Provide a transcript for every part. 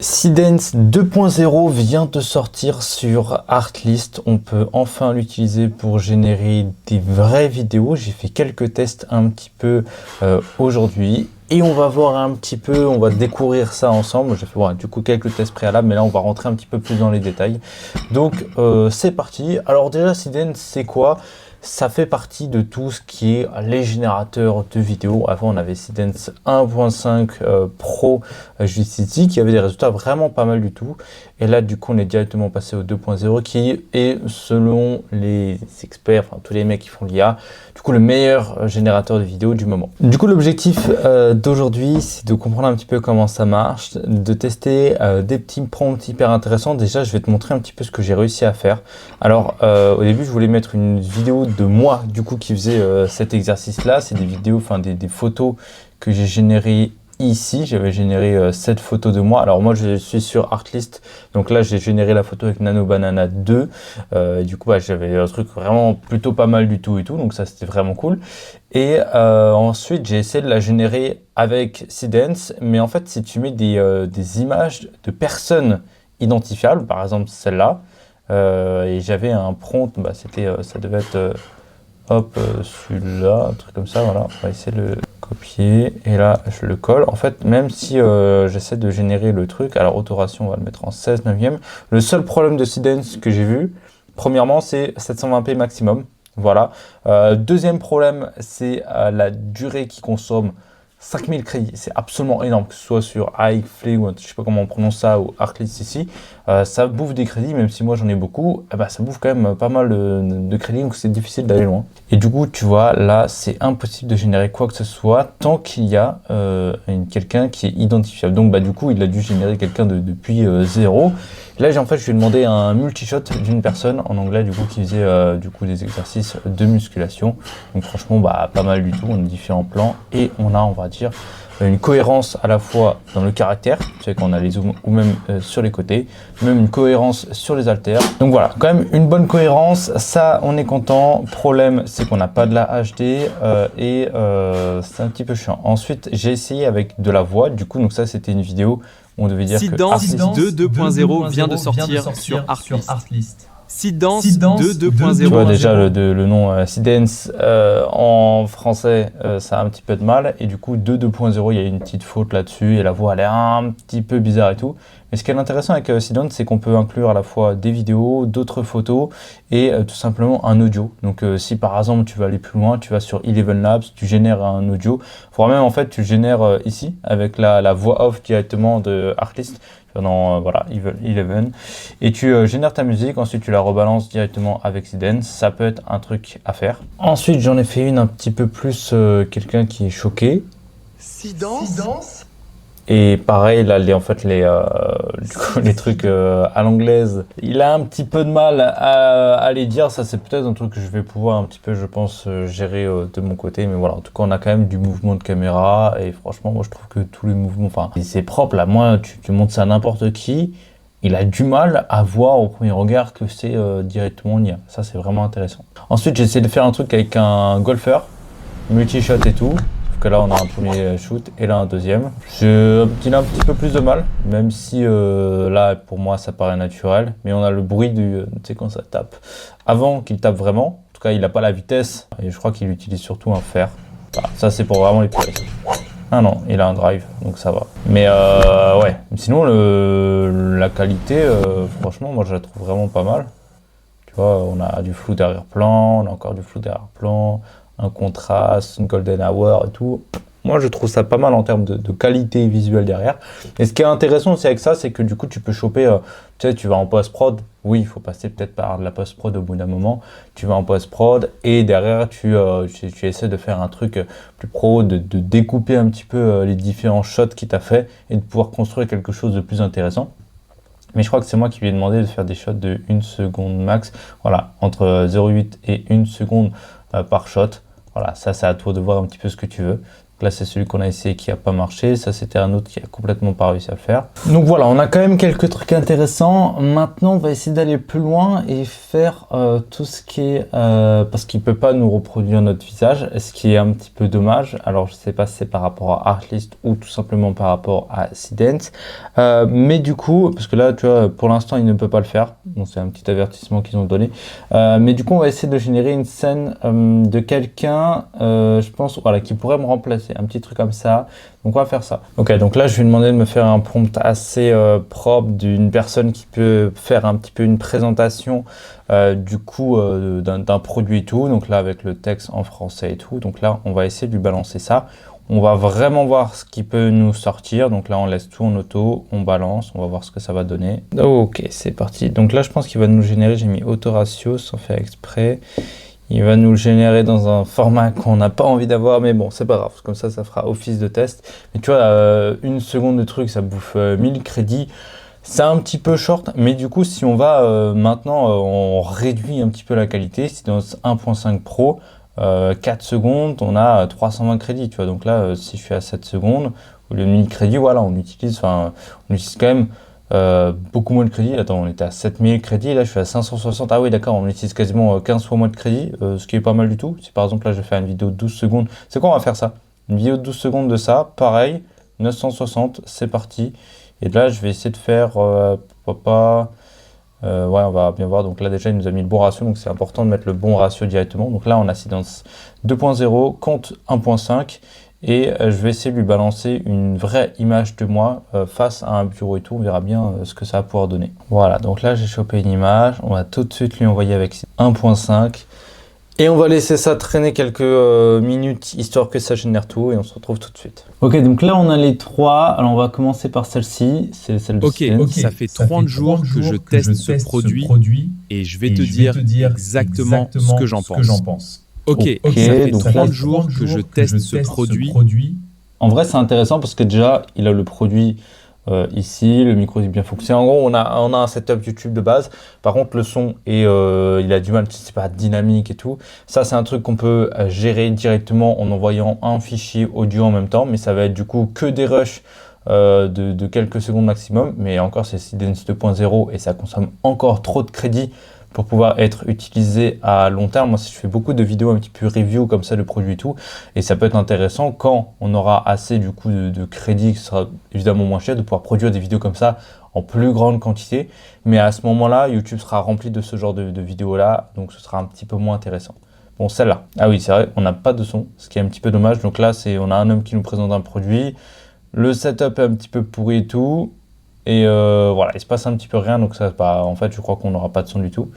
Seedance 2.0 vient de sortir sur Artlist. On peut enfin l'utiliser pour générer des vraies vidéos. J'ai fait quelques tests un petit peu aujourd'hui et on va voir un petit peu, on va découvrir ça ensemble. J'ai fait du coup quelques tests préalables, mais là on va rentrer un petit peu plus dans les détails. Donc c'est parti. Alors déjà, Seedance c'est quoi? Ça fait partie de tout ce qui est les générateurs de vidéos. Avant, on avait Seedance 1.5 Pro City qui avait des résultats vraiment pas mal du tout. Et là, du coup, on est directement passé au 2.0 qui est, selon les experts, enfin tous les mecs qui font l'IA, du coup, le meilleur générateur de vidéos du moment. Du coup, l'objectif d'aujourd'hui, c'est de comprendre un petit peu comment ça marche, de tester des petits prompts hyper intéressants. Déjà, je vais te montrer un petit peu ce que j'ai réussi à faire. Alors, au début, je voulais mettre une vidéo de moi, du coup, qui faisait cet exercice-là. C'est des vidéos, enfin des photos que j'ai générées ici. J'avais généré 7 photos de moi. Alors moi, je suis sur Artlist. Donc là, j'ai généré la photo avec Nano Banana 2. Du coup, j'avais un truc vraiment plutôt pas mal du tout et tout. Donc ça, c'était vraiment cool. Et ensuite, j'ai essayé de la générer avec Seedance. Mais en fait, si tu mets des images de personnes identifiables, par exemple celle-là, et j'avais un prompt, ça devait être celui-là, un truc comme ça, voilà, on va essayer de le copier, et là je le colle. En fait, même si j'essaie de générer le truc, alors autoration on va le mettre en 16/9, le seul problème de Seedance que j'ai vu, premièrement c'est 720p maximum, voilà. Deuxième problème, c'est la durée qui consomme 5000 crédits, c'est absolument énorme, que ce soit sur iFly ou je sais pas comment on prononce ça, ou Artlist ici, ça bouffe des crédits, même si moi j'en ai beaucoup, ça bouffe quand même pas mal de crédits, donc c'est difficile d'aller loin. Et du coup, tu vois, là, c'est impossible de générer quoi que ce soit tant qu'il y a quelqu'un qui est identifiable. Donc du coup, il a dû générer quelqu'un depuis zéro. Là, je lui ai demandé un multi-shot d'une personne en anglais, du coup, qui faisait des exercices de musculation. Donc franchement, pas mal du tout. On a différents plans et on a, on va dire, une cohérence à la fois dans le caractère, tu sais, quand on a les zooms, ou même sur les côtés, même une cohérence sur les haltères. Donc voilà, quand même une bonne cohérence, ça on est content. Problème, c'est qu'on n'a pas de la HD et c'est un petit peu chiant. Ensuite, j'ai essayé avec de la voix, du coup, donc ça c'était une vidéo où on devait dire Seedance que Seedance 2.0 vient de sortir sur Artlist. Seedance 2.0. Tu vois déjà le nom Seedance en français, ça a un petit peu de mal. Et du coup, 2.0, il y a une petite faute là-dessus. Et la voix, elle est un petit peu bizarre et tout. Mais ce qui est intéressant avec Seedance, c'est qu'on peut inclure à la fois des vidéos, d'autres photos et tout simplement un audio. Donc si par exemple tu veux aller plus loin, tu vas sur Eleven Labs, tu génères un audio. Voire même en fait, tu le génères ici avec la voix off directement de Artlist. Voilà, Eleven, et tu génères ta musique, ensuite tu la rebalances directement avec Seedance. Ça peut être un truc à faire. Ensuite, j'en ai fait une un petit peu plus quelqu'un qui est choqué. Seedance. Et pareil, là, les trucs à l'anglaise, il a un petit peu de mal à les dire. Ça, c'est peut-être un truc que je vais pouvoir un petit peu, je pense, gérer de mon côté. Mais voilà, en tout cas, on a quand même du mouvement de caméra. Et franchement, moi, je trouve que tous les mouvements, enfin, c'est propre. Là, moi, tu montres ça à n'importe qui, il a du mal à voir au premier regard que c'est directement l'IA. Ça, c'est vraiment intéressant. Ensuite, j'ai essayé de faire un truc avec un golfeur, multi-shot et tout. Que là on a un premier shoot et là un deuxième. Il a un petit peu plus de mal, même si là pour moi ça paraît naturel, mais on a le bruit tu sais quand ça tape. Avant qu'il tape vraiment, en tout cas il n'a pas la vitesse et je crois qu'il utilise surtout un fer. Voilà, ça c'est pour vraiment les puristes. Ah non, il a un drive, donc ça va. Mais ouais, sinon la qualité, franchement moi je la trouve vraiment pas mal. Tu vois, on a du flou d'arrière-plan, on a encore du flou d'arrière-plan, un contraste, une golden hour et tout. Moi, je trouve ça pas mal en termes de qualité visuelle derrière. Et ce qui est intéressant aussi avec ça, c'est que du coup, tu peux choper, tu sais, tu vas en post-prod. Oui, il faut passer peut-être par de la post-prod au bout d'un moment. Tu vas en post-prod et derrière, tu essaies de faire un truc plus pro, de découper un petit peu les différents shots qu'il t'a fait et de pouvoir construire quelque chose de plus intéressant. Mais je crois que c'est moi qui lui ai demandé de faire des shots de 1 seconde max. Voilà, entre 0,8 et 1 seconde par shot. Voilà, ça c'est à toi de voir un petit peu ce que tu veux. Là, c'est celui qu'on a essayé qui n'a pas marché. Ça, c'était un autre qui a complètement pas réussi à le faire. Donc voilà, on a quand même quelques trucs intéressants. Maintenant, on va essayer d'aller plus loin et faire tout ce qui est... parce qu'il ne peut pas nous reproduire notre visage, ce qui est un petit peu dommage. Alors, je ne sais pas si c'est par rapport à Artlist ou tout simplement par rapport à Seedance. Mais du coup, parce que là, tu vois, pour l'instant, il ne peut pas le faire. Donc, c'est un petit avertissement qu'ils ont donné. Mais du coup, on va essayer de générer une scène de quelqu'un, je pense, voilà, qui pourrait me remplacer. Un petit truc comme ça. Donc on va faire ça. Ok, donc là je vais demander de me faire un prompt assez propre d'une personne qui peut faire un petit peu une présentation du coup d'un produit et tout. Donc là avec le texte en français et tout. Donc là on va essayer de lui balancer ça. On va vraiment voir ce qui peut nous sortir. Donc là on laisse tout en auto, on balance, on va voir ce que ça va donner. Ok, c'est parti. Donc là je pense qu'il va nous générer, j'ai mis auto-ratio sans faire exprès. Il va nous le générer dans un format qu'on n'a pas envie d'avoir, mais bon, c'est pas grave. Comme ça fera office de test. Mais tu vois, une seconde de truc, ça bouffe 1000 crédits. C'est un petit peu short, mais du coup, si on va maintenant, on réduit un petit peu la qualité. Si dans 1.5 Pro, 4 secondes, on a 320 crédits. Tu vois, donc là, si je suis à 7 secondes, au lieu de 1000 crédits, voilà, on utilise quand même beaucoup moins de crédits. Attends, on était à 7000 crédits, là je suis à 560. Ah oui, d'accord, on utilise quasiment 15 fois moins de crédits, ce qui est pas mal du tout. Si par exemple là je vais faire une vidéo de 12 secondes, c'est quoi, on va faire ça? Une vidéo de 12 secondes de ça, pareil, 960, c'est parti. Et là je vais essayer de faire, pourquoi pas, ouais, on va bien voir. Donc là déjà il nous a mis le bon ratio, donc c'est important de mettre le bon ratio directement. Donc là on a Seedance 2.0 contre 1.5. Et je vais essayer de lui balancer une vraie image de moi face à un bureau et tout. On verra bien ce que ça va pouvoir donner. Voilà, donc là j'ai chopé une image. On va tout de suite lui envoyer avec 1.5. Et on va laisser ça traîner quelques minutes, histoire que ça génère tout. Et on se retrouve tout de suite. Ok, donc là on a les trois. Alors on va commencer par celle-ci. C'est celle de Seedance. Ça fait 30 jours que je teste ce produit. Et je vais te dire exactement ce que j'en pense. Ok, ça fait 30 jours que je teste ce produit. En vrai, c'est intéressant parce que déjà, il a le produit ici, le micro est bien focusé. En gros, on a un setup YouTube de base. Par contre, le son, il a du mal, c'est pas dynamique et tout. Ça, c'est un truc qu'on peut gérer directement en envoyant un fichier audio en même temps. Mais ça va être du coup que des rushs de quelques secondes maximum. Mais encore, c'est Seedance 2.0 et ça consomme encore trop de crédit pour pouvoir être utilisé à long terme. Moi, si je fais beaucoup de vidéos un petit peu review comme ça de produits et tout, et ça peut être intéressant quand on aura assez du coup de crédit, qui sera évidemment moins cher, de pouvoir produire des vidéos comme ça en plus grande quantité. Mais à ce moment-là, YouTube sera rempli de ce genre de vidéos-là, donc ce sera un petit peu moins intéressant. Bon, celle-là. Ah oui, c'est vrai, on n'a pas de son, ce qui est un petit peu dommage. Donc là, on a un homme qui nous présente un produit. Le setup est un petit peu pourri et tout. Et voilà, il se passe un petit peu rien, donc ça, en fait, je crois qu'on n'aura pas de son du tout.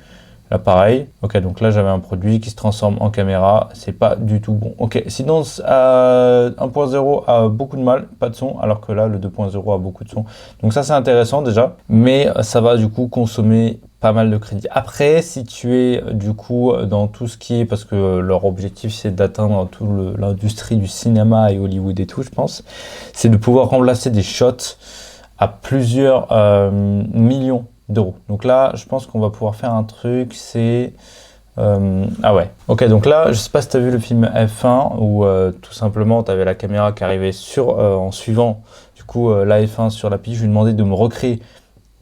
Là, pareil. Ok, donc là, j'avais un produit qui se transforme en caméra. C'est pas du tout bon. Ok, sinon, 1.0 a beaucoup de mal, pas de son, alors que là, le 2.0 a beaucoup de son. Donc ça, c'est intéressant déjà, mais ça va du coup consommer pas mal de crédit. Après, si tu es du coup dans tout ce qui est, parce que leur objectif, c'est d'atteindre toute l'industrie du cinéma et Hollywood et tout, je pense, c'est de pouvoir remplacer des shots à plusieurs millions d'euros. Donc là, je pense qu'on va pouvoir faire un truc, c'est... ah ouais. Ok, donc là, je sais pas si tu as vu le film F1 où tout simplement, tu avais la caméra qui arrivait en suivant du coup la F1 sur la piste. Je lui ai demandé de me recréer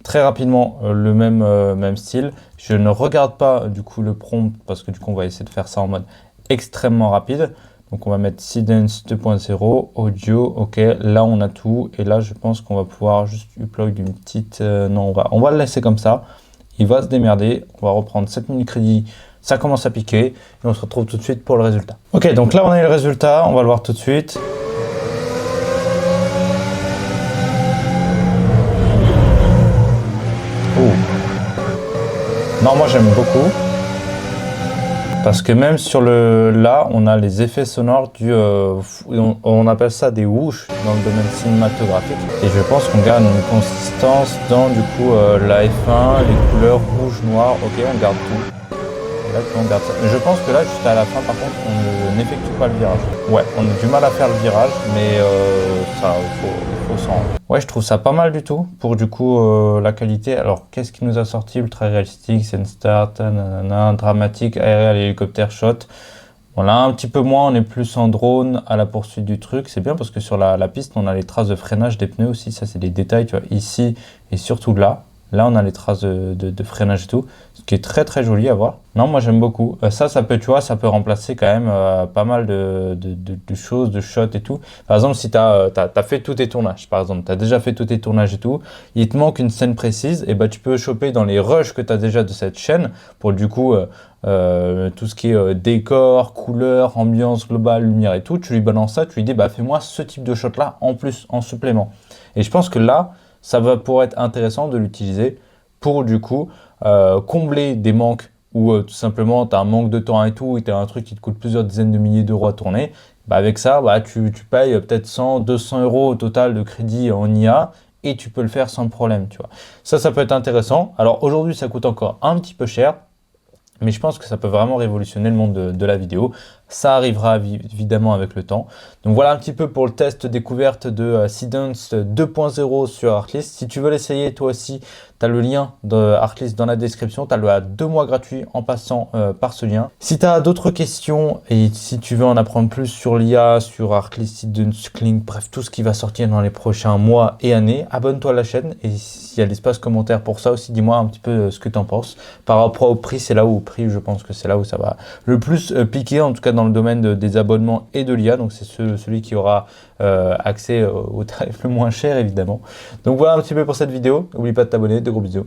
très rapidement le même style. Je ne regarde pas du coup le prompt parce que du coup, on va essayer de faire ça en mode extrêmement rapide. Donc on va mettre Seedance 2.0, audio, ok, là on a tout, et là je pense qu'on va pouvoir juste upload une petite... non, on va le laisser comme ça, il va se démerder, on va reprendre 7000 crédits, ça commence à piquer, et on se retrouve tout de suite pour le résultat. Ok, donc là on a eu le résultat, on va le voir tout de suite. Non, moi j'aime beaucoup. Parce que même sur là, on a les effets sonores on appelle ça des whoosh dans le domaine cinématographique. Et je pense qu'on garde une consistance dans du coup la F1, les couleurs rouge, noir, ok, on garde tout. Et là, on garde ça. Je pense que là, juste à la fin, par contre, on n'effectue pas le virage. Ouais, on a du mal à faire le virage, mais ça, il faut s'en rendre. Ouais, je trouve ça pas mal du tout pour du coup la qualité. Alors, qu'est-ce qui nous a sorti? Ultra réalistique, scène start, nanana, dramatique, aérien, hélicoptère shot. On l'a un petit peu moins, on est plus en drone à la poursuite du truc. C'est bien parce que sur la piste, on a les traces de freinage des pneus aussi. Ça, c'est des détails, tu vois, ici et surtout là. Là, on a les traces de freinage et tout, ce qui est très très joli à voir. Non, moi j'aime beaucoup. Ça peut, tu vois, ça peut remplacer quand même pas mal de choses, de shots et tout. Par exemple, si tu as fait tous tes tournages, par exemple, tu as déjà fait tous tes tournages et tout, il te manque une scène précise, et bah tu peux choper dans les rushs que tu as déjà de cette chaîne pour du coup tout ce qui est décor, couleur, ambiance globale, lumière et tout. Tu lui balances ça, tu lui dis bah fais-moi ce type de shot là en plus, en supplément. Et je pense que là, ça va pouvoir être intéressant de l'utiliser pour du coup combler des manques ou tout simplement tu as un manque de temps et tout et tu as un truc qui te coûte plusieurs dizaines de milliers d'euros à tourner. Bah avec ça, bah, tu payes peut-être 100, 200 euros au total de crédit en IA et tu peux le faire sans problème, tu vois. Ça peut être intéressant. Alors aujourd'hui, ça coûte encore un petit peu cher. Mais je pense que ça peut vraiment révolutionner le monde de la vidéo. Ça arrivera évidemment avec le temps. Donc voilà un petit peu pour le test découverte de Seedance 2.0 sur Artlist. Si tu veux l'essayer toi aussi, tu as le lien de Artlist dans la description. Tu as le 2 mois gratuit en passant par ce lien. Si tu as d'autres questions et si tu veux en apprendre plus sur l'IA, sur Artlist, Seedance, Kling, bref, tout ce qui va sortir dans les prochains mois et années, abonne-toi à la chaîne. Et s'il y a l'espace commentaire pour ça aussi, dis-moi un petit peu ce que tu en penses. Par rapport au prix, c'est là où au prix, je pense que c'est là où ça va le plus piquer, en tout cas dans le domaine des abonnements et de l'IA. Donc c'est celui qui aura accès au tarif le moins cher évidemment. Donc voilà un petit peu pour cette vidéo. N'oublie pas de t'abonner, de gros bisous.